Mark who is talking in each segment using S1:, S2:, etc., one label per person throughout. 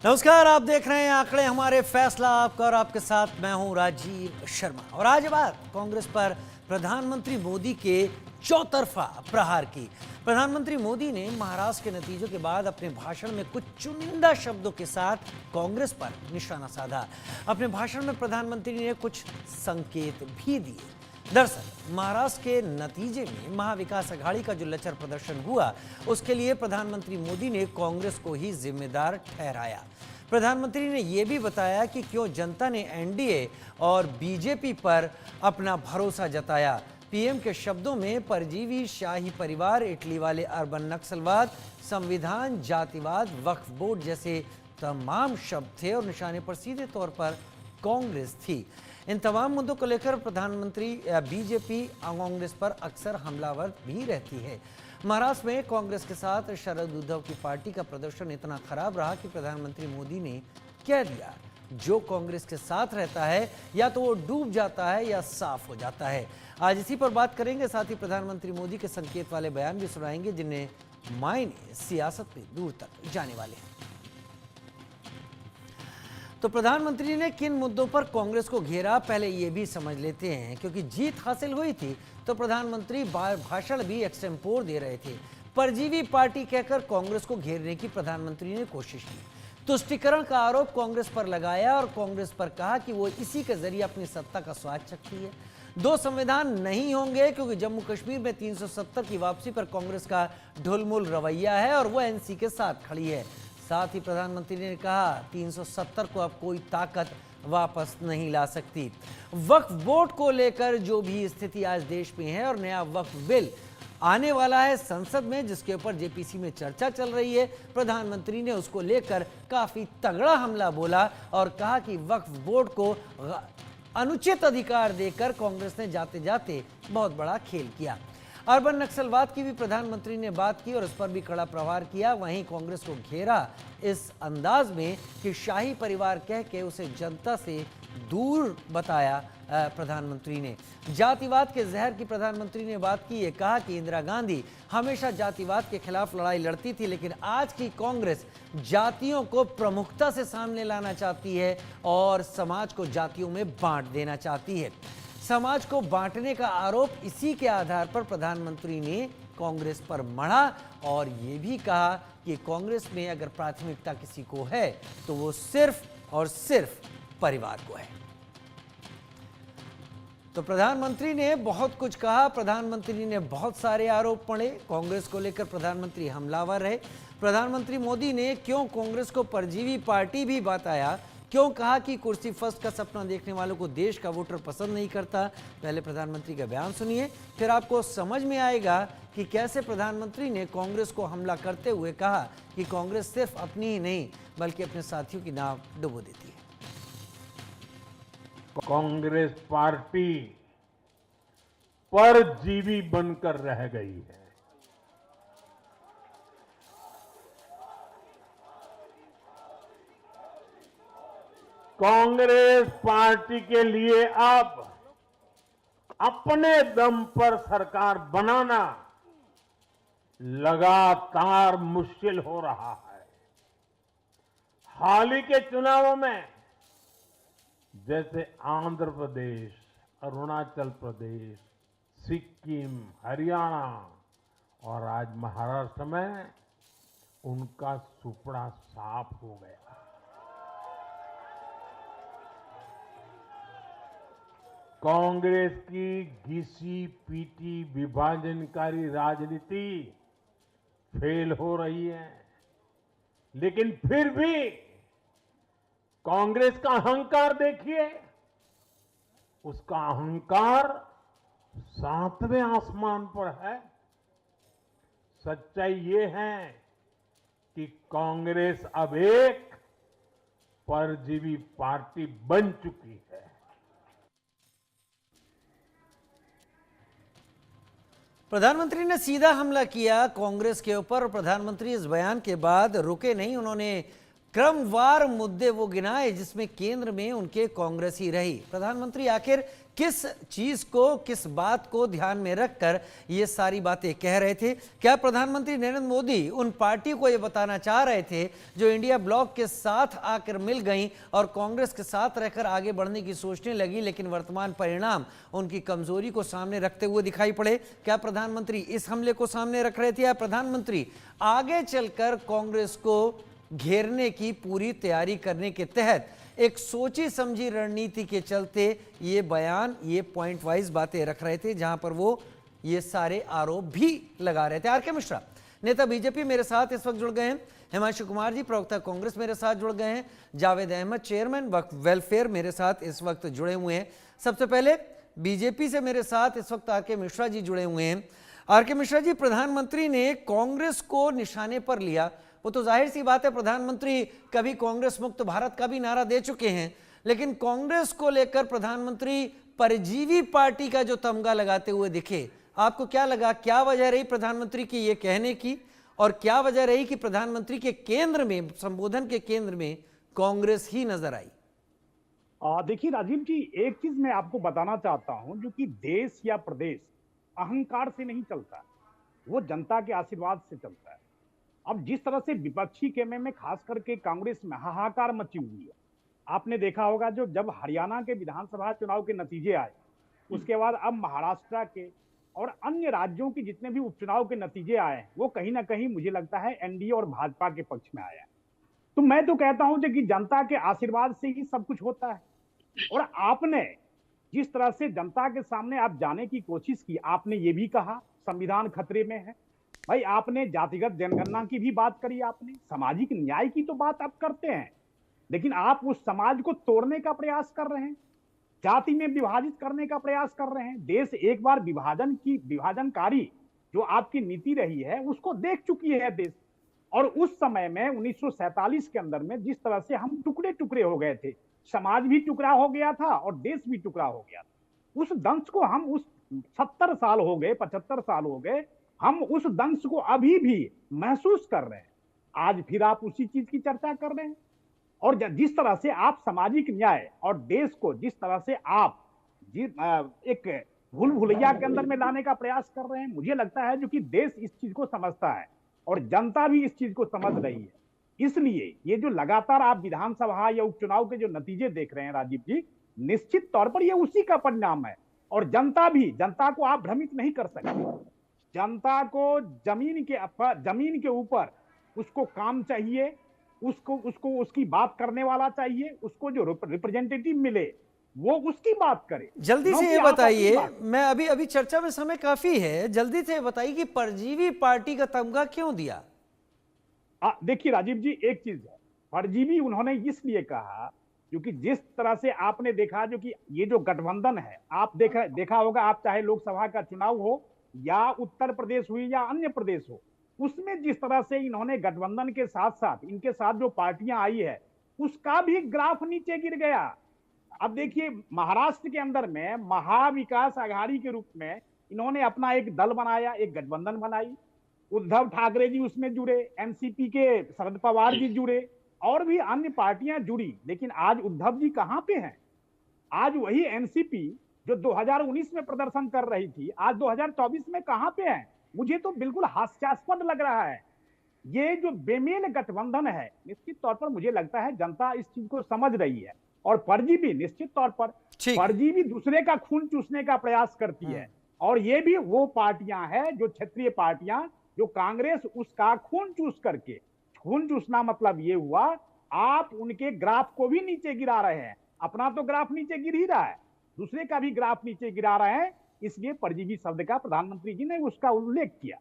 S1: नमस्कार, आप देख रहे हैं आंकड़े हमारे फैसला आपका और आपके साथ मैं हूं राजीव शर्मा। और आज बात कांग्रेस पर प्रधानमंत्री मोदी के चौतरफा प्रहार की। प्रधानमंत्री मोदी ने महाराष्ट्र के नतीजों के बाद अपने भाषण में कुछ चुनिंदा शब्दों के साथ कांग्रेस पर निशाना साधा। अपने भाषण में प्रधानमंत्री ने कुछ संकेत भी दिए। दरअसल महाराष्ट्र के नतीजे में महाविकास अघाड़ी का जो लचर प्रदर्शन हुआ, उसके लिए प्रधानमंत्री मोदी ने कांग्रेस को ही जिम्मेदार ठहराया। प्रधानमंत्री ने यह भी बताया कि क्यों जनता ने एनडीए और बीजेपी पर अपना भरोसा जताया। पीएम के शब्दों में परजीवी शाही परिवार, इटली वाले अर्बन नक्सलवाद, संविधान, जातिवाद, वक्फ बोर्ड जैसे तमाम शब्द थे और निशाने पर सीधे तौर पर कांग्रेस थी। इन तमाम मुद्दों को लेकर प्रधानमंत्री बीजेपी कांग्रेस पर अक्सर हमलावर भी रहती है। महाराष्ट्र में कांग्रेस के साथ शरद उद्धव की पार्टी का प्रदर्शन इतना खराब रहा कि प्रधानमंत्री मोदी ने कह दिया, जो कांग्रेस के साथ रहता है या तो वो डूब जाता है या साफ हो जाता है। आज इसी पर बात करेंगे, साथ ही प्रधानमंत्री मोदी के संकेत वाले बयान भी सुनाएंगे जिन्हें मायने सियासत में दूर तक जाने वाले हैं। तो प्रधानमंत्री ने किन मुद्दों पर कांग्रेस को घेरा, पहले ये भी समझ लेते हैं। क्योंकि जीत हासिल हुई थी तो प्रधानमंत्री भाषण भी एक्सटेम्पोर दे रहे थे। परजीवी पार्टी कहकर कांग्रेस को घेरने की प्रधानमंत्री ने कोशिश की। तुष्टीकरण का आरोप कांग्रेस पर लगाया और कांग्रेस पर कहा कि वो इसी के जरिए अपनी सत्ता का स्वाद चखती है। दो संविधान नहीं होंगे क्योंकि जम्मू कश्मीर में 370 की वापसी पर कांग्रेस का ढुलमुल रवैया है और वो एनसी के साथ खड़ी है। साथ ही प्रधानमंत्री ने कहा 370 को अब कोई ताकत वापस नहीं ला सकती। वक्फ बोर्ड को लेकर जो भी स्थिति आज देश में है और नया वक्फ बिल आने वाला है संसद में, जिसके ऊपर जेपीसी में चर्चा चल रही है, प्रधानमंत्री ने उसको लेकर काफी तगड़ा हमला बोला और कहा कि वक्फ बोर्ड को अनुचित अधिकार देकर कांग्रेस ने जाते जाते बहुत बड़ा खेल किया। अर्बन नक्सलवाद की भी प्रधानमंत्री ने बात की और उस पर भी कड़ा प्रहार किया। वहीं कांग्रेस को घेरा इस अंदाज में कि शाही परिवार कह के उसे जनता से दूर बताया। प्रधानमंत्री ने जातिवाद के जहर की प्रधानमंत्री ने बात की। ये कहा कि इंदिरा गांधी हमेशा जातिवाद के खिलाफ लड़ाई लड़ती थी, लेकिन आज की कांग्रेस जातियों को प्रमुखता से सामने लाना चाहती है और समाज को जातियों में बांट देना चाहती है। समाज को बांटने का आरोप इसी के आधार पर प्रधानमंत्री ने कांग्रेस पर मढ़ा और ये भी कहा कि कांग्रेस में अगर प्राथमिकता किसी को है तो वो सिर्फ और सिर्फ परिवार को है। तो प्रधानमंत्री ने बहुत कुछ कहा, प्रधानमंत्री ने बहुत सारे आरोप पड़े कांग्रेस को लेकर। प्रधानमंत्री हमलावर रहे। प्रधानमंत्री मोदी ने क्यों कांग्रेस को परजीवी पार्टी भी बताया, क्यों कहा कि कुर्सी फर्स्ट का सपना देखने वालों को देश का वोटर पसंद नहीं करता। पहले प्रधानमंत्री का बयान सुनिए, फिर आपको समझ में आएगा कि कैसे प्रधानमंत्री ने कांग्रेस को हमला करते हुए कहा कि कांग्रेस सिर्फ अपनी ही नहीं बल्कि अपने साथियों की नाव डुबो देती है।
S2: कांग्रेस पार्टी परजीवी बनकर रह गई है। कांग्रेस पार्टी के लिए अब अपने दम पर सरकार बनाना लगातार मुश्किल हो रहा है। हाल ही के चुनावों में जैसे आंध्र प्रदेश, अरुणाचल प्रदेश, सिक्किम, हरियाणा और आज महाराष्ट्र में उनका सुपड़ा साफ हो गया। कांग्रेस की घिसी पीटी विभाजनकारी राजनीति फेल हो रही है, लेकिन फिर भी कांग्रेस का अहंकार देखिए। उसका अहंकार 7वें आसमान पर है। सच्चाई ये है कि कांग्रेस अब एक परजीवी पार्टी बन चुकी है।
S1: प्रधानमंत्री ने सीधा हमला किया कांग्रेस के ऊपर। प्रधानमंत्री इस बयान के बाद रुके नहीं, उन्होंने क्रमवार मुद्दे वो गिनाए जिसमें केंद्र में उनके कांग्रेस ही रही। प्रधानमंत्री आखिर किस चीज को, किस बात को ध्यान में रखकर ये सारी बातें कह रहे थे? क्या प्रधानमंत्री नरेंद्र मोदी उन पार्टियों को ये बताना चाह रहे थे जो इंडिया ब्लॉक के साथ आकर मिल गई और कांग्रेस के साथ रहकर आगे बढ़ने की सोचने लगी, लेकिन वर्तमान परिणाम उनकी कमजोरी को सामने रखते हुए दिखाई पड़े? क्या प्रधानमंत्री इस हमले को सामने रख रहे थे या प्रधानमंत्री आगे चलकर कांग्रेस को घेरने की पूरी तैयारी करने के तहत एक सोची समझी रणनीति के चलते ये बयान, ये पॉइंट वाइज बातें रख रहे थे, जहां पर वो ये सारे आरोप भी लगा रहे थे? आर.के. मिश्रा, नेता बीजेपी, मेरे साथ इस वक्त जुड़ गए हैं। हिमांशु कुमार जी, प्रवक्ता कांग्रेस, मेरे साथ जुड़ गए हैं। जावेद अहमद, चेयरमैन वक्फ वेलफेयर, मेरे साथ इस वक्त जुड़े हुए हैं। सबसे पहले बीजेपी से मेरे साथ इस वक्त आर.के. मिश्रा जी जुड़े हुए हैं। आर.के. मिश्रा जी, प्रधानमंत्री ने कांग्रेस को निशाने पर लिया, वो तो जाहिर सी बात है, प्रधानमंत्री कभी कांग्रेस मुक्त भारत का भी नारा दे चुके हैं, लेकिन कांग्रेस को लेकर प्रधानमंत्री परजीवी पार्टी का जो तमगा लगाते हुए दिखे, आपको क्या लगा? क्या वजह रही प्रधानमंत्री की ये कहने की, और क्या वजह रही कि प्रधानमंत्री के केंद्र में, संबोधन के केंद्र में कांग्रेस ही नजर आई?
S3: देखिए राजीव जी, एक चीज मैं आपको बताना चाहता हूं, जो कि देश या प्रदेश अहंकार से नहीं चलता, वो जनता के आशीर्वाद से चलता है। अब जिस तरह से विपक्षी खेमे में खास करके कांग्रेस में हाहाकार मची हुई है, आपने देखा होगा, जो जब हरियाणा के विधानसभा चुनाव के नतीजे आए, उसके बाद अब महाराष्ट्र के और अन्य राज्यों के जितने भी उपचुनाव के नतीजे आए, वो कहीं ना कहीं मुझे लगता है एनडीए और भाजपा के पक्ष में आया है। तो मैं तो कहता हूं कि जनता के आशीर्वाद से ही सब कुछ होता है। और आपने जिस तरह से जनता के सामने आप जाने की कोशिश की, आपने ये भी कहा संविधान खतरे में है। भाई, आपने जातिगत जनगणना की भी बात करी, आपने सामाजिक न्याय की तो बात आप करते हैं, लेकिन आप उस समाज को तोड़ने का प्रयास कर रहे हैं, जाति में विभाजित करने का प्रयास कर रहे हैं। देश एक बार विभाजनकारी जो आपकी नीति रही है उसको देख चुकी है देश। और उस समय में 1947 के अंदर में जिस तरह से हम टुकड़े टुकड़े हो गए थे, समाज भी टुकड़ा हो गया था और देश भी टुकड़ा हो गया था। उस दंश को हम, उस 70 साल हो गए, 75 साल हो गए, हम उस दंश को अभी भी महसूस कर रहे हैं। आज फिर आप उसी चीज की चर्चा कर रहे हैं। और जिस तरह से आप सामाजिक न्याय और देश को जिस तरह से आप एक भूल भुलैया के अंदर में लाने का प्रयास कर रहे हैं, मुझे लगता है जो कि देश इस चीज को समझता है और जनता भी इस चीज को समझ रही है। इसलिए ये जो लगातार आप विधानसभा या उपचुनाव के जो नतीजे देख रहे हैं राजीव जी, निश्चित तौर पर ये उसी का परिणाम है। और जनता को आप भ्रमित नहीं कर सकते। जनता को जमीन के ऊपर उसको काम चाहिए, उसको उसकी बात करने वाला चाहिए, उसको जो रिप्रेजेंटेटिव मिले वो उसकी बात करे।
S1: जल्दी से ये बताइए, मैं अभी चर्चा में समय काफी है, जल्दी से बताइए कि परजीवी पार्टी का तमगा क्यों दिया?
S3: देखिए राजीव जी, एक चीज है, परजीवी उन्होंने इसलिए कहा क्योंकि जिस तरह से आपने देखा, जो कि ये जो गठबंधन है, आप देखा होगा, आप चाहे लोकसभा का चुनाव हो या उत्तर प्रदेश हुई या अन्य प्रदेश हो, उसमें जिस तरह से इन्होंने गठबंधन के साथ साथ इनके साथ जो पार्टियां आई है उसका भी ग्राफ नीचे गिर गया। अब देखिए, महाराष्ट्र के अंदर में महाविकास आघाड़ी के रूप में इन्होंने अपना एक दल बनाया, एक गठबंधन बनाई, उद्धव ठाकरे जी उसमें जुड़े, एनसीपी के शरद पवार जी जुड़े और भी अन्य पार्टियां जुड़ी। लेकिन आज उद्धव जी कहां पे हैं? आज वही एनसीपी जो 2019 में प्रदर्शन कर रही थी, आज 2024 में कहां पे है? मुझे तो बिल्कुल हास्यास्पद लग रहा है। ये जो बेमेल गठबंधन है, निश्चित तौर पर मुझे लगता है जनता इस चीज को समझ रही है। और परजीवी, निश्चित तौर पर परजीवी दूसरे का खून चूसने का प्रयास करती है। और ये भी वो पार्टियां हैं जो क्षेत्रीय पार्टियां, जो कांग्रेस उसका खून चूस करके, खून चूसना मतलब ये हुआ आप उनके ग्राफ को भी नीचे गिरा रहे हैं। अपना तो ग्राफ नीचे गिर ही रहा है, दूसरे का भी ग्राफ नीचे गिरा रहे हैं। इसलिए परजीवी शब्द का प्रधानमंत्री जी ने उसका उल्लेख किया।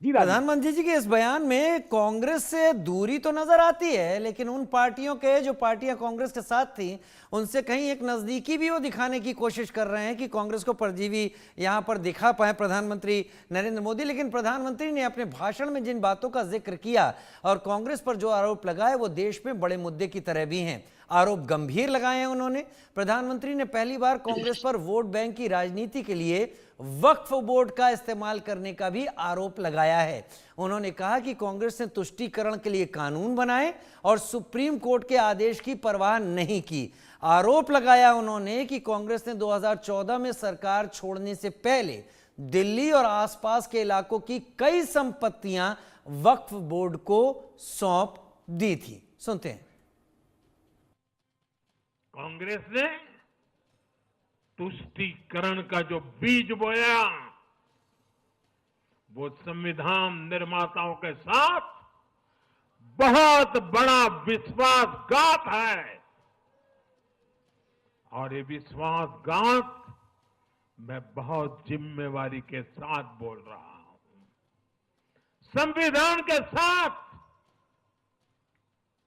S1: प्रधानमंत्री जी के इस बयान में कांग्रेस से दूरी तो नजर आती है, लेकिन उन पार्टियों के जो पार्टियां कांग्रेस के साथ थी उनसे कहीं एक नजदीकी भी वो दिखाने की कोशिश कर रहे हैं कि कांग्रेस को परजीवी यहां पर दिखा पाए प्रधानमंत्री नरेंद्र मोदी। लेकिन प्रधानमंत्री ने अपने भाषण में जिन बातों का जिक्र किया और कांग्रेस पर जो आरोप लगाए वो देश में बड़े मुद्दे की तरह भी हैं। आरोप गंभीर लगाए हैं उन्होंने। प्रधानमंत्री ने पहली बार कांग्रेस पर वोट बैंक की राजनीति के लिए वक्फ बोर्ड का इस्तेमाल करने का भी आरोप लगाया है। उन्होंने कहा कि कांग्रेस ने तुष्टीकरण के लिए कानून बनाए और सुप्रीम कोर्ट के आदेश की परवाह नहीं की। आरोप लगाया उन्होंने कि कांग्रेस ने 2014 में सरकार छोड़ने से पहले दिल्ली और आसपास के इलाकों की कई संपत्तियां वक्फ बोर्ड को सौंप दी थी। सुनते हैं।
S2: कांग्रेस ने तुष्टीकरण का जो बीज बोया वो संविधान निर्माताओं के साथ बहुत बड़ा विश्वासघात है और ये विश्वासघात मैं बहुत जिम्मेवारी के साथ बोल रहा हूं। संविधान के साथ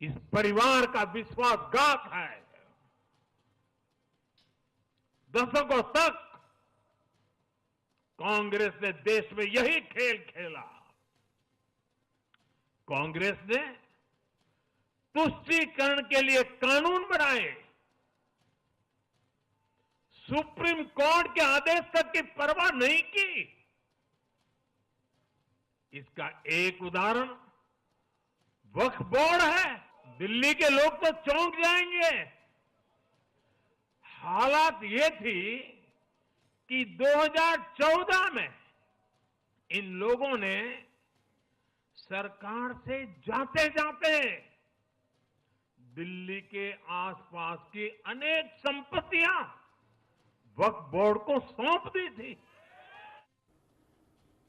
S2: इस परिवार का विश्वासघात है। दशकों तक कांग्रेस ने देश में यही खेल खेला। कांग्रेस ने तुष्टीकरण के लिए कानून बनाए, सुप्रीम कोर्ट के आदेश तक की परवाह नहीं की। इसका एक उदाहरण वक्फ बोर्ड है। दिल्ली के लोग तो चौंक जाएंगे। हालात ये थी कि 2014 में इन लोगों ने सरकार से जाते जाते दिल्ली के आसपास की अनेक संपत्तियां वक्फ बोर्ड को सौंप दी थी।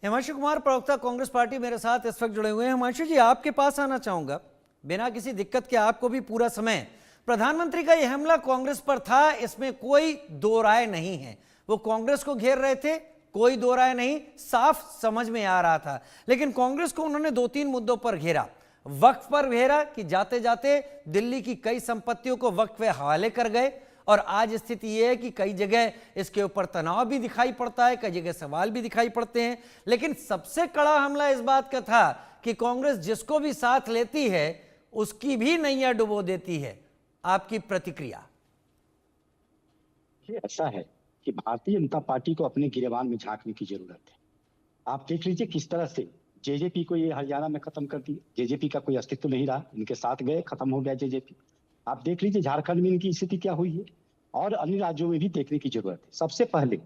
S1: हिमांशु कुमार, प्रवक्ता कांग्रेस पार्टी, मेरे साथ इस वक्त जुड़े हुए हैं। हिमांशु जी, आपके पास आना चाहूंगा। बिना किसी दिक्कत के आपको भी पूरा समय, प्रधानमंत्री का यह हमला कांग्रेस पर था, इसमें कोई दो राय नहीं है। वो कांग्रेस को घेर रहे थे, कोई दो राय नहीं, साफ समझ में आ रहा था। लेकिन कांग्रेस को उन्होंने 2-3 मुद्दों पर घेरा। वक्फ पर घेरा कि जाते जाते दिल्ली की कई संपत्तियों को वक्फ के हवाले कर गए, और आज स्थिति यह है कि कई जगह इसके ऊपर तनाव भी दिखाई पड़ता है, कई जगह सवाल भी दिखाई पड़ते हैं। लेकिन सबसे कड़ा हमला इस बात का था कि कांग्रेस जिसको भी साथ लेती है उसकी भी नैया डुबो देती है। आपकी प्रतिक्रिया?
S4: ये ऐसा है कि भारतीय जनता पार्टी को अपने गिरेबान में झांकने की जरूरत है। आप देख लीजिए किस तरह से जेजेपी को ये हरियाणा में खत्म कर दिया। जेजेपी का कोई अस्तित्व नहीं रहा, इनके साथ गए, खत्म हो गया जेजेपी। आप देख लीजिए झारखंड में इनकी स्थिति क्या हुई है, और अन्य राज्यों में भी देखने की जरूरत है। सबसे पहले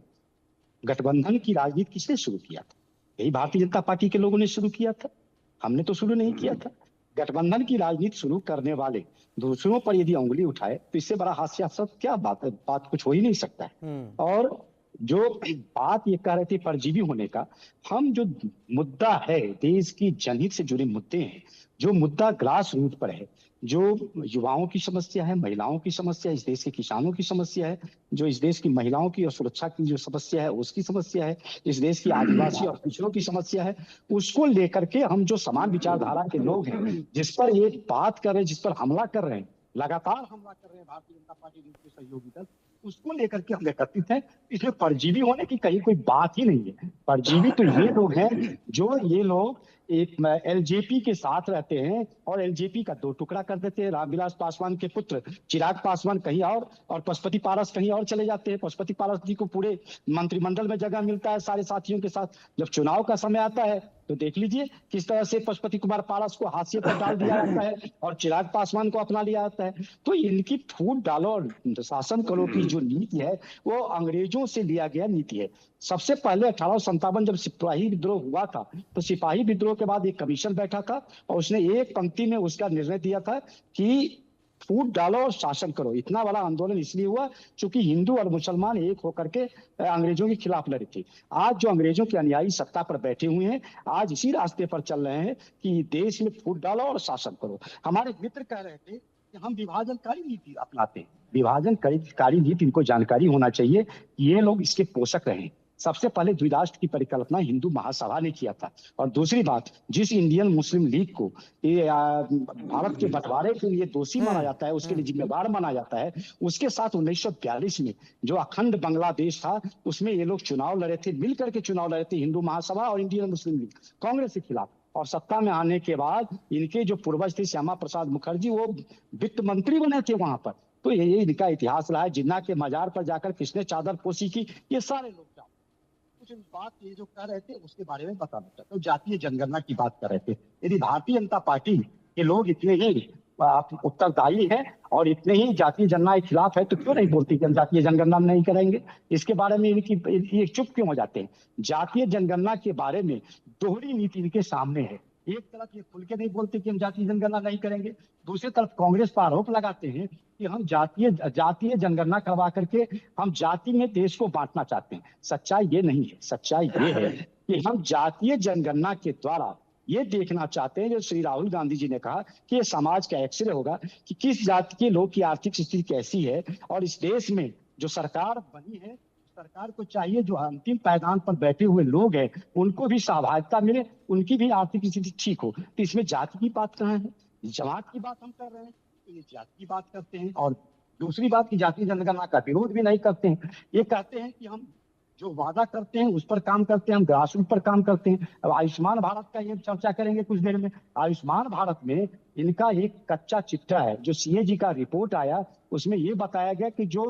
S4: गठबंधन की राजनीति किसने शुरू किया था? यही भारतीय जनता पार्टी के लोगों ने शुरू किया था। हमने तो शुरू नहीं किया था। गठबंधन की राजनीति शुरू करने वाले दूसरों पर यदि उंगली उठाए तो इससे बड़ा हास्यास्पद क्या बात है? बात कुछ हो ही नहीं सकता है। और जो बात ये कह रहे थे परजीवी होने का, हम जो मुद्दा है, देश की जनहित से जुड़े मुद्दे हैं, जो मुद्दा ग्रास रूट पर है, जो युवाओं की समस्या है, महिलाओं की समस्या है, इस देश के किसानों की समस्या है, जो इस देश की महिलाओं की और सुरक्षा की जो समस्या है उसकी समस्या है, इस देश की आदिवासी और पिछड़ों की समस्या है, उसको लेकर के हम जो समान विचारधारा के लोग हैं, जिस पर ये बात कर रहे हैं, जिस पर हमला कर रहे हैं, लगातार हमला कर रहे हैं भारतीय जनता पार्टी के सहयोगी दल, उसको लेकर के हम एकत्रित हैं। इसमें परजीवी होने की कहीं कोई बात ही नहीं है। परजीवी तो ये लोग हैं जो ये लोग एक एलजेपी के साथ रहते हैं और एलजेपी का 2 टुकड़ा कर देते हैं। रामविलास पासवान के पुत्र चिराग पासवान कहीं और पशुपति पारस कहीं और चले जाते हैं। पशुपति पारस जी को पूरे मंत्रिमंडल में जगह मिलता है सारे साथियों के साथ। जब चुनाव का समय आता है तो देख लीजिए किस तरह से पशुपति कुमार पारस को हाशिए पर डाल दिया जाता है और चिराग पासवान को अपना लिया जाता है। तो इनकी फूट डालो और शासन करो की जो नीति है वो अंग्रेजों से लिया गया नीति है। सबसे पहले 1857 जब सिपाही विद्रोह हुआ था तो सिपाही विद्रोह के बाद एक कमीशन बैठा था और उसने एक पंक्ति में उसका निर्णय दिया था कि फूट डालो और शासन करो। इतना बड़ा आंदोलन इसलिए हुआ क्योंकि हिंदू और मुसलमान एक होकर के अंग्रेजों के खिलाफ लड़े थे। आज जो अंग्रेजों के अनुयायी सत्ता पर बैठे हुए हैं, आज इसी रास्ते पर चल रहे हैं कि देश में फूट डालो और शासन करो। हमारे मित्र कह रहे थे कि हम विभाजनकारी नीति अपनाते हैं। विभाजनकारी नीति इनको जानकारी होना चाहिए, ये लोग इसके पोषक रहे। सबसे पहले द्विराष्ट्र की परिकल्पना हिंदू महासभा ने किया था। और दूसरी बात, जिस इंडियन मुस्लिम लीग को ये भारत के बंटवारे के लिए दोषी माना जाता है, उसके लिए जिम्मेदार माना जाता है, उसके साथ 1942 में जो अखंड बांग्लादेश था उसमें ये लोग चुनाव लड़े थे, मिलकर के चुनाव लड़े थे, हिंदू महासभा और इंडियन मुस्लिम लीग कांग्रेस के खिलाफ। और सत्ता में आने के बाद इनके जो पूर्वज थे श्यामा प्रसाद मुखर्जी, वो वित्त मंत्री बने थे वहां पर। तो ये इनका इतिहास रहा है। जिन्ना के मजार पर जाकर किसने चादर पोशी की, ये सारे लोग जानते हैं। कुछ बात ये जो कर रहे थे उसके बारे में बताना चाहते, तो जातीय जनगणना की बात कर रहे थे। यदि भारतीय जनता पार्टी के लोग इतने ही आप उत्तरदायी है और इतने ही जातीय जनगणना के खिलाफ है, तो क्यों नहीं बोलती कि हम जातीय जनगणना नहीं करेंगे? इसके बारे में ये चुप क्यों हो जाते हैं? जातीय जनगणना के बारे में दोहरी नीति इनके सामने है। एक तरफ ये खुल के नहीं बोलते कि हम जातीय जनगणना नहीं करेंगे, दूसरी तरफ कांग्रेस पर आरोप लगाते हैं कि हम जातीय जनगणना करवा करके हम जाति में देश को बांटना चाहते हैं। सच्चाई ये नहीं है। सच्चाई ये है कि हम जातीय जनगणना के द्वारा ये देखना चाहते हैं, जो श्री राहुल गांधी जी ने कहा कि ये समाज का एक्सरे होगा कि किस जाति के लोग की आर्थिक स्थिति कैसी है। और इस देश में जो सरकार बनी है, सरकार को चाहिए जो अंतिम पायदान पर बैठे हुए लोग हैं उनको भी सहभागिता मिले, उनकी भी आर्थिक स्थिति ठीक हो। तो इसमें जाति की बात कहाँ है? जमात की बात हम कर रहे हैं, तो ये जाति की बात करते हैं। और दूसरी बात की जातीय जनगणना का विरोध भी नहीं करते हैं। ये कहते हैं कि हम जो वादा करते हैं उस पर काम करते हैं, हम ग्रास रूट पर काम करते हैं। अब आयुष्मान भारत का ये चर्चा करेंगे कुछ देर में। आयुष्मान भारत में इनका एक कच्चा चिट्ठा है। जो सीएजी का रिपोर्ट आया उसमें ये बताया गया कि जो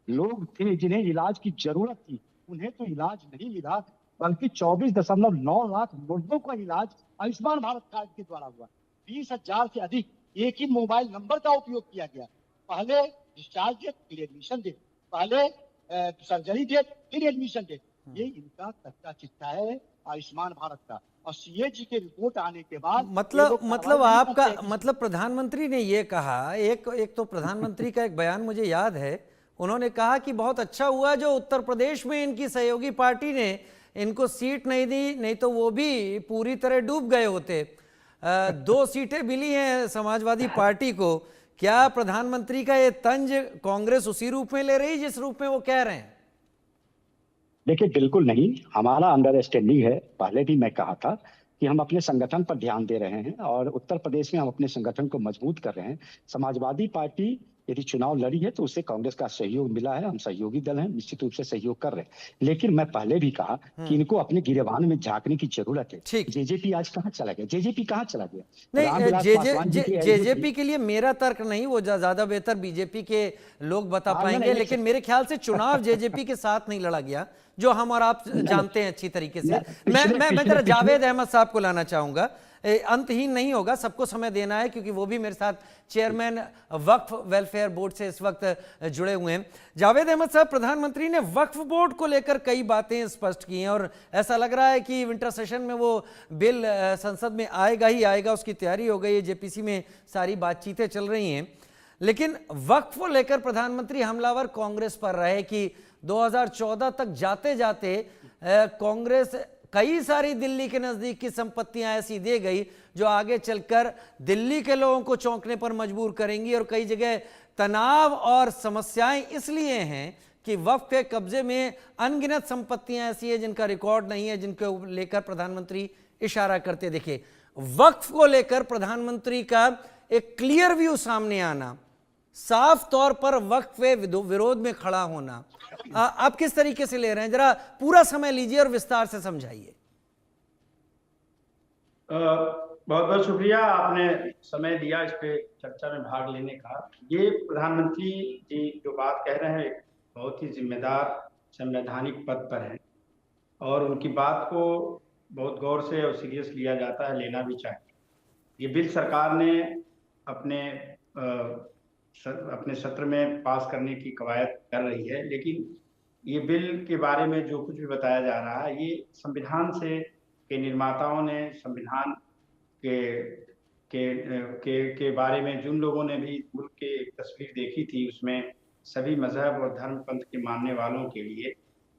S4: लोग थे जिन्हें इलाज की जरूरत थी उन्हें तो इलाज नहीं मिला, बल्कि 24.9 लाख लोगों का इलाज आयुष्मान भारत कार्ड के द्वारा हुआ। 20,000 से अधिक एक ही मोबाइल नंबर का उपयोग किया गया। पहले डिस्चार्ज डेट फिर एडमिशन डेट, पहले सर्जरी डेट फिर एडमिशन डेट। ये इनका कच्चा चिट्ठा है आयुष्मान भारत का। और सीएजी के रिपोर्ट आने के बाद
S1: मतलब आपका मतलब प्रधानमंत्री ने ये कहा, एक तो प्रधानमंत्री का एक बयान मुझे याद है, उन्होंने कहा कि बहुत अच्छा हुआ जो उत्तर प्रदेश में इनकी सहयोगी पार्टी ने इनको सीट नहीं दी, नहीं तो वो भी पूरी तरह डूब गए होते। 2 सीटें मिली हैं समाजवादी पार्टी को। क्या प्रधानमंत्री का ये तंज कांग्रेस उसी रूप में ले रही जिस रूप में वो कह रहे हैं?
S4: देखिए, बिल्कुल नहीं। हमारा अंडरस्टैंडिंग है, पहले भी मैं कहा था कि हम अपने संगठन पर ध्यान दे रहे हैं और उत्तर प्रदेश में हम अपने संगठन को मजबूत कर रहे हैं। समाजवादी पार्टी यदि चुनाव लड़ी है तो उससे कांग्रेस का सहयोग मिला है, हम सहयोगी दल हैं, निश्चित रूप से सहयोग कर रहे हैं। लेकिन मैं पहले भी कहा कि इनको अपने गिरेबान में झांकने की जरूरत है। जेजेपी आज कहाँ चला गया? जेजेपी कहाँ चला गया?
S1: नहीं, जेजेपी के लिए मेरा तर्क नहीं, वो ज्यादा बेहतर बीजेपी के लोग बता पाएंगे। लेकिन मेरे ख्याल से चुनाव जेजेपी के साथ नहीं लड़ा गया, जो हम और आप जानते हैं अच्छी तरीके से। मैं जरा जावेद अहमद साहब को लाना चाहूंगा। अंतहीन नहीं होगा, सबको समय देना है, क्योंकि वो भी मेरे साथ चेयरमैन वक्फ वेलफेयर बोर्ड से इस वक्त जुड़े हुए हैं। जावेद अहमद साहब, प्रधानमंत्री ने वक्फ बोर्ड को लेकर कई बातें स्पष्ट की हैं और ऐसा लग रहा है कि विंटर सेशन में वो बिल संसद में आएगा ही आएगा, उसकी तैयारी हो गई है, जेपीसी में सारी बातचीतें चल रही हैं। लेकिन वक्फ को लेकर प्रधानमंत्री हमलावर कांग्रेस पर रहे कि 2014 तक जाते जाते कांग्रेस कई सारी दिल्ली के नजदीक की संपत्तियां ऐसी दे गई जो आगे चलकर दिल्ली के लोगों को चौंकने पर मजबूर करेंगी। और कई जगह तनाव और समस्याएं इसलिए हैं कि वक्फ के कब्जे में अनगिनत संपत्तियां ऐसी हैं जिनका रिकॉर्ड नहीं है, जिनको लेकर प्रधानमंत्री इशारा करते। देखिए, वक्फ को लेकर प्रधानमंत्री का एक क्लियर व्यू सामने आना, साफ तौर पर वक्फ के विरोध में खड़ा होना, आप किस तरीके से ले रहे हैं? जरा पूरा समय लीजिए और विस्तार से समझाइए।
S5: बहुत बहुत शुक्रिया, आपने समय दिया इस पे चर्चा में भाग लेने का। ये प्रधानमंत्री जी जो बात कह रहे हैं बहुत ही जिम्मेदार संवैधानिक पद पर हैं और उनकी बात को बहुत गौर से और सीरियस लिया जाता है, लेना भी चाहिए। ये बिल सरकार ने अपने सत्र में पास करने की कवायद कर रही है, लेकिन ये बिल के बारे में जो कुछ भी बताया जा रहा है, ये संविधान के निर्माताओं ने संविधान के बारे में जिन लोगों ने भी मुल्क की एक तस्वीर देखी थी, उसमें सभी मजहब और धर्म पंथ के मानने वालों के लिए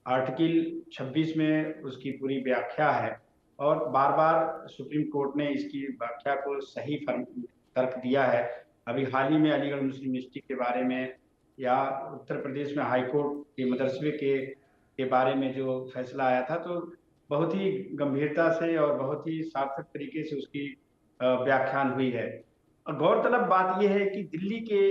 S5: आर्टिकल 26 में उसकी पूरी व्याख्या है और बार बार सुप्रीम कोर्ट ने इसकी व्याख्या को सही तर्क दिया है। अभी हाल ही में अलीगढ़ मुस्लिम यूनिवर्सिटी के बारे में या उत्तर प्रदेश में हाई कोर्ट के मदरसे के बारे में जो फैसला आया था, तो बहुत ही गंभीरता से और बहुत ही सार्थक तरीके से उसकी व्याख्यान हुई है। और गौरतलब बात यह है कि दिल्ली के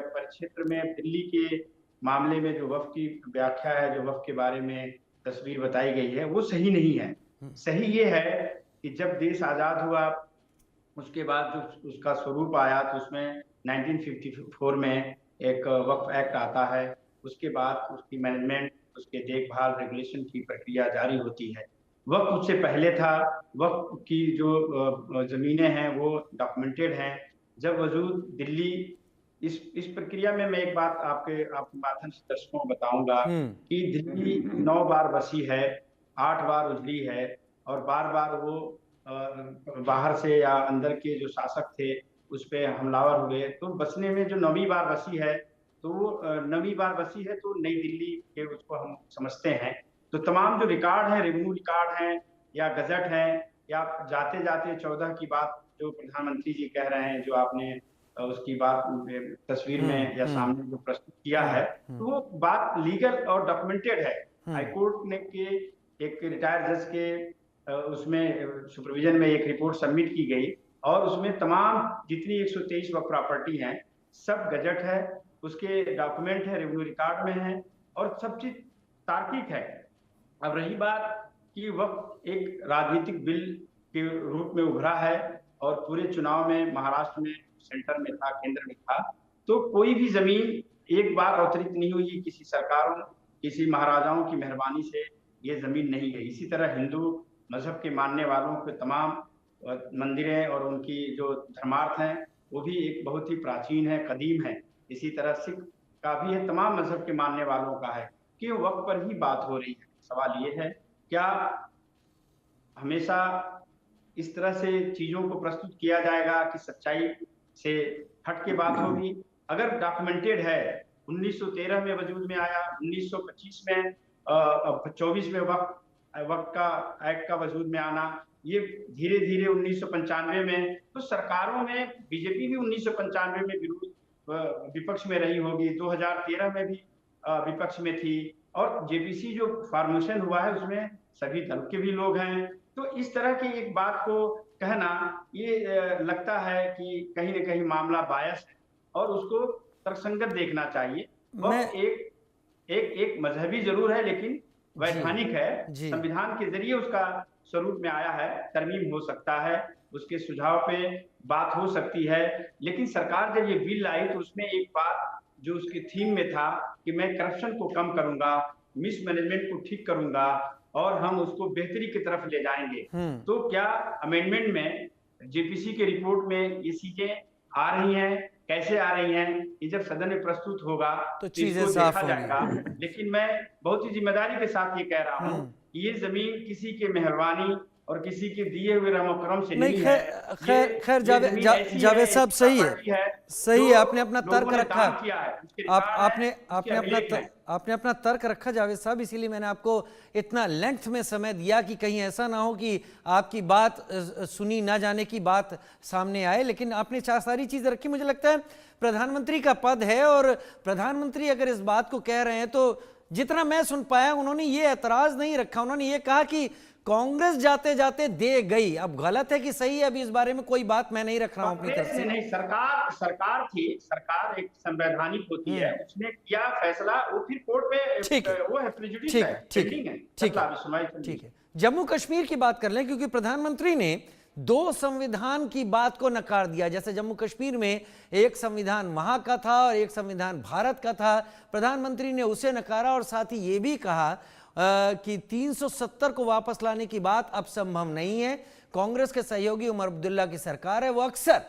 S5: परिक्षेत्र में, दिल्ली के मामले में जो वक्फ की व्याख्या है, जो वक्फ के बारे में तस्वीर बताई गई है, वो सही नहीं है। सही ये है कि जब देश आजाद हुआ उसके बाद जो उसका स्वरूप आया तो उसमें 1954 में एक वक्फ एक्ट आता है। उसके बाद उसकी मैनेजमेंट, उसके देखभाल, रेगुलेशन की प्रक्रिया जारी होती है। वक्फ उससे पहले था। वक्फ की जो जमीनें हैं वो डॉक्यूमेंटेड हैं। जब वजूद दिल्ली इस प्रक्रिया में मैं एक बात आपके माध्यम से दर्शकों को बताऊंगा कि दिल्ली 9 बार बसी है, 8 बार उजड़ी है और बार बार वो बाहर से या अंदर के जो शासक थे उस पे हमलावर हुए। तो बसने में जो 9वीं बार बसी है, तो वो 9वीं बार बसी है तो नई दिल्ली के उसको हम समझते हैं। तो तमाम जो रिकॉर्ड है, रेवेन्यू रिकॉर्ड हैं या गजट है, या जाते जाते 14 की बात जो प्रधानमंत्री जी कह रहे हैं, जो आपने उसकी बात तस्वीर में या सामने जो प्रस्तुत किया है, तो वो बात लीगल और डॉक्यूमेंटेड है। हाईकोर्ट ने के एक रिटायर्ड जज के उसमें सुपरविजन में एक रिपोर्ट सबमिट की गई और उसमें तमाम जितनी 123 वक्फ प्रॉपर्टी हैं सब गजट है, उसके डॉक्यूमेंट है, रेवेन्यू रिकॉर्ड में है और सब चीज तार्किक है। अब रही बात कि वक्फ एक राजनीतिक बिल के रूप में उभरा है और पूरे चुनाव में महाराष्ट्र में सेंटर में था, केंद्र में था, तो कोई भी जमीन एक बार अवतरित नहीं हुई। किसी सरकारों, किसी महाराजाओं की मेहरबानी से ये जमीन नहीं गई। इसी तरह हिंदू मजहब के मानने वालों के तमाम मंदिरें और उनकी जो धर्मार्थ हैं वो भी एक बहुत ही प्राचीन है, कदीम है। इसी तरह सिख का भी है, तमाम मजहब के मानने वालों का है कि वक्त पर ही बात हो रही है। सवाल ये है, क्या हमेशा इस तरह से चीजों को प्रस्तुत किया जाएगा कि सच्चाई से हट के बात होगी? अगर डॉक्यूमेंटेड है, 1913 में वजूद में आया, 1925 में 24 में वक्त का एक्ट का वजूद में आना, ये धीरे धीरे 1995 में, तो सरकारों में बीजेपी भी 1995 में विपक्ष में रही होगी, 2013 में भी विपक्ष में थी और जेपीसी जो फॉर्मेशन हुआ है उसमें सभी दल के भी लोग हैं। तो इस तरह की एक बात को कहना ये लगता है कि कहीं न कहीं मामला बायस है और उसको तर्कसंगत देखना चाहिए। वक्त एक मजहबी जरूर है लेकिन वैधानिक है, संविधान के जरिए उसका स्वरूप में आया है, तरमीम हो सकता है, उसके सुझाव पे बात हो सकती है। लेकिन सरकार जब ये बिल लाई तो उसमें एक बात जो उसके थीम में था कि मैं करप्शन को कम करूंगा, मिसमैनेजमेंट को ठीक करूंगा और हम उसको बेहतरी की तरफ ले जाएंगे। तो क्या अमेंडमेंट में जेपीसी के रिपोर्ट में ये चीजें आ रही हैं, कैसे आ रही हैं, ये जब सदन में प्रस्तुत होगा तो चीजें देखा जाएगा। लेकिन मैं बहुत ही जिम्मेदारी के साथ ये कह रहा हूँ कि ये जमीन किसी के मेहरबानी और किसी के दिए हुए रहमकरम से नहीं है।
S1: खैर जावेद साहब सही है, आपने अपना तर्क रखा, आपने अपना तर्क रखा जावेद साहब, इसीलिए मैंने आपको इतना लेंथ में समय दिया कि कहीं ऐसा ना हो कि आपकी बात सुनी ना जाने की बात सामने आए। लेकिन आपने सारी चीजें रखी। मुझे लगता है प्रधानमंत्री का पद है और प्रधानमंत्री अगर इस बात को कह रहे हैं तो जितना मैं सुन पाया उन्होंने ये ऐतराज नहीं रखा। उन्होंने ये कहा कि कांग्रेस जाते जाते दे गई। अब गलत है कि सही है, अभी इस बारे में कोई बात मैं नहीं रख रहा हूं अपनी तरफ से।
S5: नहीं, सरकार थी, सरकार एक संवैधानिक होती है, उसने किया फैसला, वो फिर कोर्ट में वो है, प्रेजुडिस है,
S1: ठीक है। जम्मू कश्मीर की बात कर लें, क्योंकि प्रधानमंत्री ने 2 संविधान की बात को नकार दिया। जैसे जम्मू कश्मीर में एक संविधान वहां का था और एक संविधान भारत का था, प्रधानमंत्री ने उसे नकारा और साथ ही ये भी कहा कि 370 को वापस लाने की बात अब संभव नहीं है। कांग्रेस के सहयोगी उमर अब्दुल्ला की सरकार है, वो अक्सर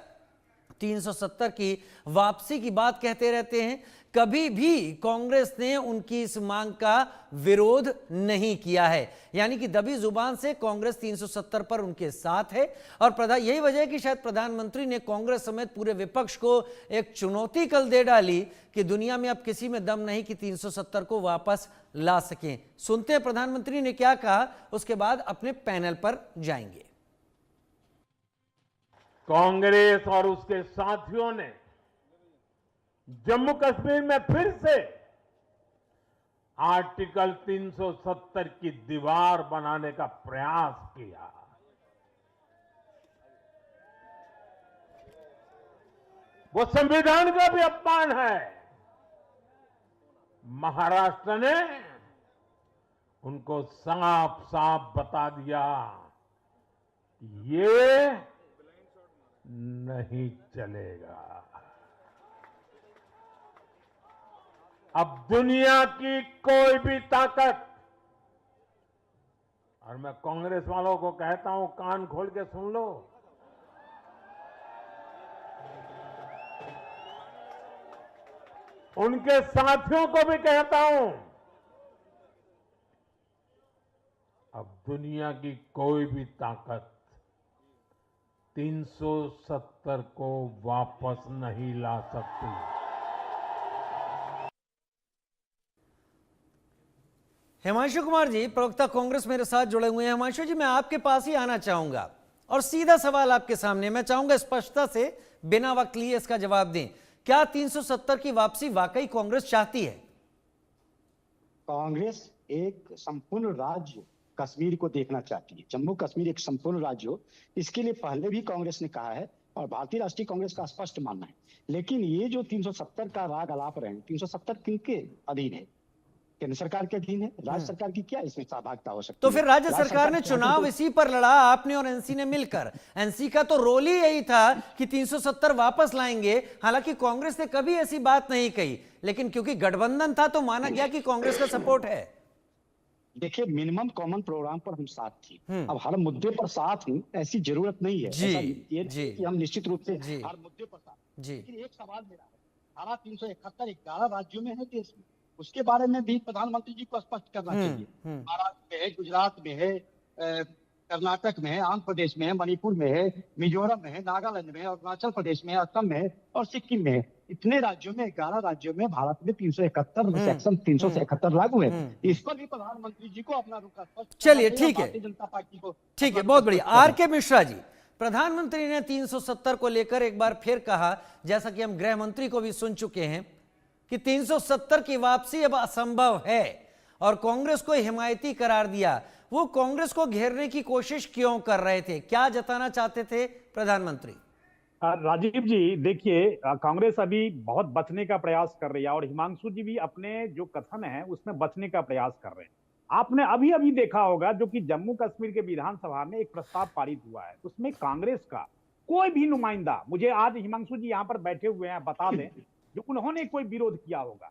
S1: 370 की वापसी की बात कहते रहते हैं। कभी भी कांग्रेस ने उनकी इस मांग का विरोध नहीं किया है, यानी कि दबी जुबान से कांग्रेस 370 पर उनके साथ है। और यही वजह है कि शायद प्रधानमंत्री ने कांग्रेस समेत पूरे विपक्ष को एक चुनौती कल दे डाली कि दुनिया में अब किसी में दम नहीं कि 370 को वापस ला सकें। सुनते हैं प्रधानमंत्री ने क्या कहा, उसके बाद अपने पैनल पर जाएंगे।
S2: कांग्रेस और उसके साथियों ने जम्मू कश्मीर में फिर से आर्टिकल 370 की दीवार बनाने का प्रयास किया। वो संविधान का भी अपमान है। महाराष्ट्र ने उनको साफ साफ बता दिया ये नहीं चलेगा। अब दुनिया की कोई भी ताकत, और मैं कांग्रेस वालों को कहता हूं, कान खोल के सुन लो, उनके साथियों को भी कहता हूं, अब दुनिया की कोई भी ताकत 370 को वापस नहीं ला सकती।
S1: हिमांशु कुमार जी, प्रवक्ता कांग्रेस, मेरे साथ जुड़े हुए हैं। हिमांशु जी, मैं आपके पास ही आना चाहूंगा और सीधा सवाल आपके सामने मैं चाहूंगा स्पष्टता से, बिना वक्त लिए इसका जवाब दें। क्या 370 की वापसी वाकई कांग्रेस चाहती है?
S4: कांग्रेस एक संपूर्ण राज्य कश्मीर को देखना चाहती है। जम्मू कश्मीर एक संपूर्ण राज्य हो, इसके लिए पहले भी कांग्रेस ने कहा है और भारतीय राष्ट्रीय कांग्रेस का स्पष्ट मानना है। लेकिन ये जो 370 का राग अलाप रहे हैं, 370 किनके अधीन है? केंद्र सरकार के अधीन है। राज्य सरकार की क्या इसमें सहभागिता हो सकती है?
S1: तो फिर राज्य सरकार ने चुनाव इसी पर लड़ा, आपने और एनसी ने मिलकर। एनसी का तो रोल ही यही था कि 370 वापस लाएंगे। हालांकि कांग्रेस ने कभी ऐसी बात नहीं कही, लेकिन क्योंकि गठबंधन था तो माना गया कि कांग्रेस का सपोर्ट है।
S4: देखिए, मिनिमम कॉमन प्रोग्राम पर हम साथ थे। अब हर मुद्दे पर साथ हूं ऐसी जरूरत नहीं है।
S1: जी,
S4: ऐसा ये
S1: जी,
S4: कि हम निश्चित रूप से
S1: जी,
S4: हर मुद्दे पर साथ हैं।
S1: जी।
S4: लेकिन एक सवाल मेरा है, धारा 371 11 राज्यों में है देश में, उसके बारे में भी प्रधानमंत्री जी को स्पष्ट करना चाहिए। महाराष्ट्र में है, गुजरात में है, कर्नाटक में है, आंध्र प्रदेश में है, मणिपुर में है, मिजोरम में है, नागालैंड में है, अरुणाचल प्रदेश में है, असम में है और सिक्किम में है। इतने राज्यों में, 11 राज्यों में भारत में 371 सेक्शन 371 लागू है। इस पर भी प्रधानमंत्री जी को अपना रुख स्पष्ट।
S1: चलिए, ठीक है,
S4: भारतीय जनता पार्टी को।
S1: ठीक है, बहुत बढ़िया। आर के मिश्रा जी, प्रधानमंत्री ने 370 को लेकर एक बार फिर कहा, जैसा कि हम गृह मंत्री को भी सुन चुके हैं, कि 370 की वापसी अब असंभव है और कांग्रेस को हिमायती करार दिया। वो कांग्रेस को घेरने की कोशिश क्यों कर रहे थे? क्या जताना चाहते थे प्रधानमंत्री?
S3: राजीव जी, देखिए, कांग्रेस अभी बहुत बचने का प्रयास कर रही है और हिमांशु जी भी अपने जो कथन है उसमें बचने का प्रयास कर रहे हैं। आपने अभी अभी देखा होगा जो कि जम्मू कश्मीर के विधानसभा में एक प्रस्ताव पारित हुआ है, उसमें कांग्रेस का कोई भी नुमाइंदा, मुझे आज हिमांशु जी यहाँ पर बैठे हुए हैं, बता दें जो उन्होंने कोई विरोध किया होगा।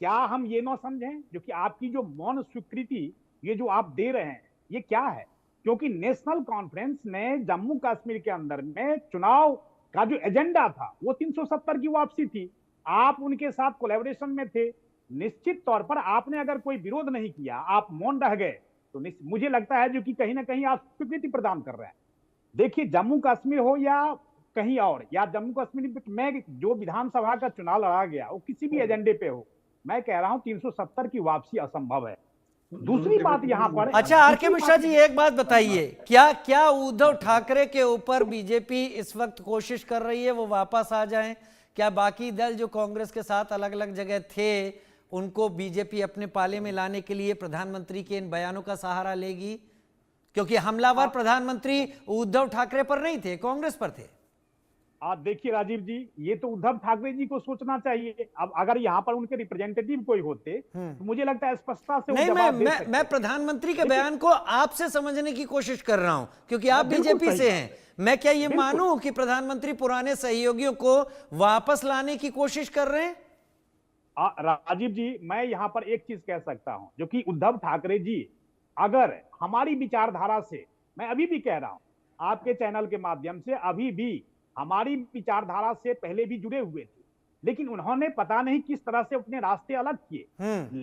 S3: क्या हम ये न समझें जो कि आपकी जो मौन स्वीकृति ये जो आप दे रहे हैं ये क्या है? क्योंकि नेशनल कॉन्फ्रेंस ने जम्मू कश्मीर के अंदर में चुनाव का जो एजेंडा था वो 370 की वापसी थी। आप उनके साथ कोलैबोरेशन में थे। निश्चित तौर पर आपने अगर कोई विरोध नहीं किया, आप मौन रह गए, तो मुझे लगता है जो कि कहीं ना कहीं आप स्वीकृति प्रदान कर रहे हैं। देखिए, जम्मू कश्मीर हो या कहीं और, या जम्मू कश्मीर में जो विधानसभा का चुनाव लड़ा गया वो किसी भी एजेंडे पे हो, मैं कह रहा हूं 370 की वापसी असंभव है। दूसरी बात यहां पर,
S1: अच्छा आर के मिश्रा जी, एक बात बताइए, क्या उद्धव ठाकरे के ऊपर बीजेपी इस वक्त कोशिश कर रही है वो वापस आ जाएं? क्या बाकी दल जो कांग्रेस के साथ अलग अलग जगह थे उनको बीजेपी अपने पाले में लाने के लिए प्रधानमंत्री के इन बयानों का सहारा लेगी? क्योंकि हमलावर प्रधानमंत्री उद्धव ठाकरे पर नहीं थे, कांग्रेस पर थे।
S3: आप देखिए राजीव जी, ये तो उद्धव ठाकरे जी को सोचना चाहिए। अब अगर यहाँ पर उनके रिप्रेजेंटेटिव कोई होते तो मुझे लगता है स्पष्टता से
S1: नहीं, मैं प्रधानमंत्री के बयान को आपसे समझने की कोशिश कर रहा हूं, क्योंकि आप बीजेपी से हैं। मैं क्या ये मानूं कि प्रधानमंत्री पुराने सहयोगियों को वापस लाने की कोशिश कर रहे हैं?
S3: राजीव जी, मैं यहाँ पर एक चीज कह सकता हूं, जो कि उद्धव ठाकरे जी अगर हमारी विचारधारा से, मैं अभी भी कह रहा हूं आपके चैनल के माध्यम से, अभी भी हमारी विचारधारा से पहले भी जुड़े हुए थे, लेकिन उन्होंने पता नहीं किस तरह से अपने रास्ते अलग किए।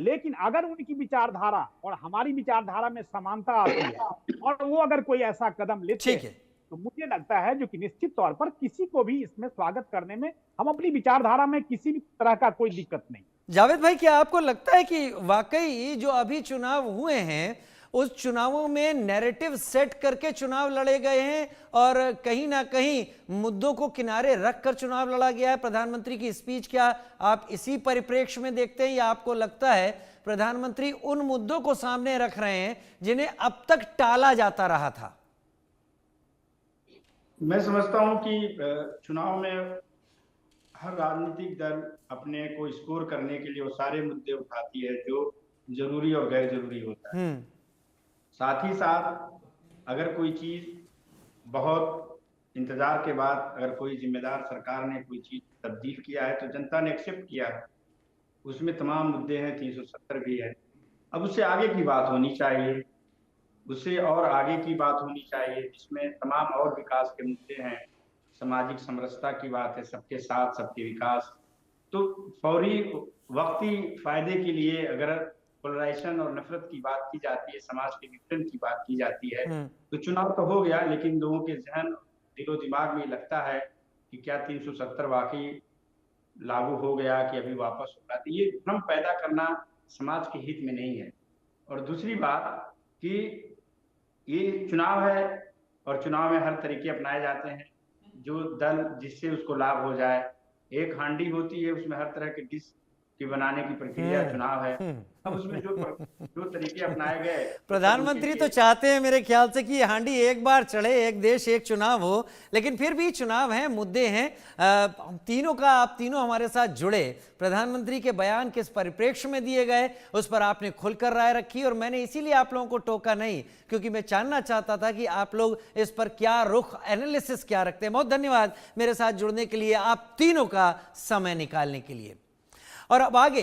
S3: लेकिन अगर उनकी विचारधारा और हमारी विचारधारा में समानता आती है और वो अगर कोई ऐसा कदम लेते हैं, तो मुझे लगता है जो कि निश्चित तौर पर किसी को भी इसमें स्वागत करने में, हम अपनी विचारधारा में किसी भी तरह का कोई दिक्कत नहीं।
S1: जावेद भाई, क्या आपको लगता है कि वाकई जो अभी चुनाव हुए हैं उस चुनावों में नैरेटिव सेट करके चुनाव लड़े गए हैं और कहीं ना कहीं मुद्दों को किनारे रखकर चुनाव लड़ा गया है? प्रधानमंत्री की स्पीच क्या आप इसी परिप्रेक्ष्य में देखते हैं, या आपको लगता है प्रधानमंत्री उन मुद्दों को सामने रख रहे हैं जिन्हें अब तक टाला जाता रहा था?
S5: मैं समझता हूं कि चुनाव में हर राजनीतिक दल अपने को स्कोर करने के लिए वो सारे मुद्दे उठाती है जो जरूरी और गैर जरूरी होता है। साथ ही साथ अगर कोई चीज बहुत इंतजार के बाद अगर कोई जिम्मेदार सरकार ने कोई चीज तब्दील किया है तो जनता ने एक्सेप्ट किया है। उसमें तमाम मुद्दे हैं, 370 भी है। अब उससे आगे की बात होनी चाहिए, उससे और आगे की बात होनी चाहिए, जिसमें तमाम और विकास के मुद्दे हैं, सामाजिक समरसता की बात है, सबके साथ सबके विकास। तो फौरी वक्ती फायदे के लिए अगर पोलराइजेशन और नफरत की बात की जाती है, समाज के विघटन की बात की जाती है, तो चुनाव तो हो गया, लेकिन लोगों के जहन दिलो दिमाग में लगता है कि क्या 370 वाकई लागू हो गया कि अभी वापस होगा। तो ये भ्रम पैदा करना समाज के हित में नहीं है। और दूसरी बात कि ये चुनाव है और चुनाव में हर तरीके अपनाए जाते हैं, जो दल जिससे उसको लाभ हो जाए। एक हांडी होती है, उसमें हर तरह के डिश की बनाने की प्रक्रिया चुनाव है। अब उसमें जो तरीके अपनाए गए,
S1: प्रधानमंत्री तो चाहते हैं मेरे ख्याल से कि ये हांडी एक बार चढ़े, एक देश एक चुनाव हो, लेकिन फिर भी चुनाव है, मुद्दे हैं। तीनों का आप तीनों हमारे साथ जुड़े, प्रधानमंत्री के बयान किस परिप्रेक्ष्य में दिए गए उस पर आपने खुलकर राय रखी, और मैंने इसीलिए आप लोगों को टोका नहीं, क्योंकि मैं जानना चाहता था कि आप लोग इस पर क्या रुख, एनालिसिस क्या रखते हैं। बहुत धन्यवाद मेरे साथ जुड़ने के लिए, आप तीनों का समय निकालने के लिए। और अब आगे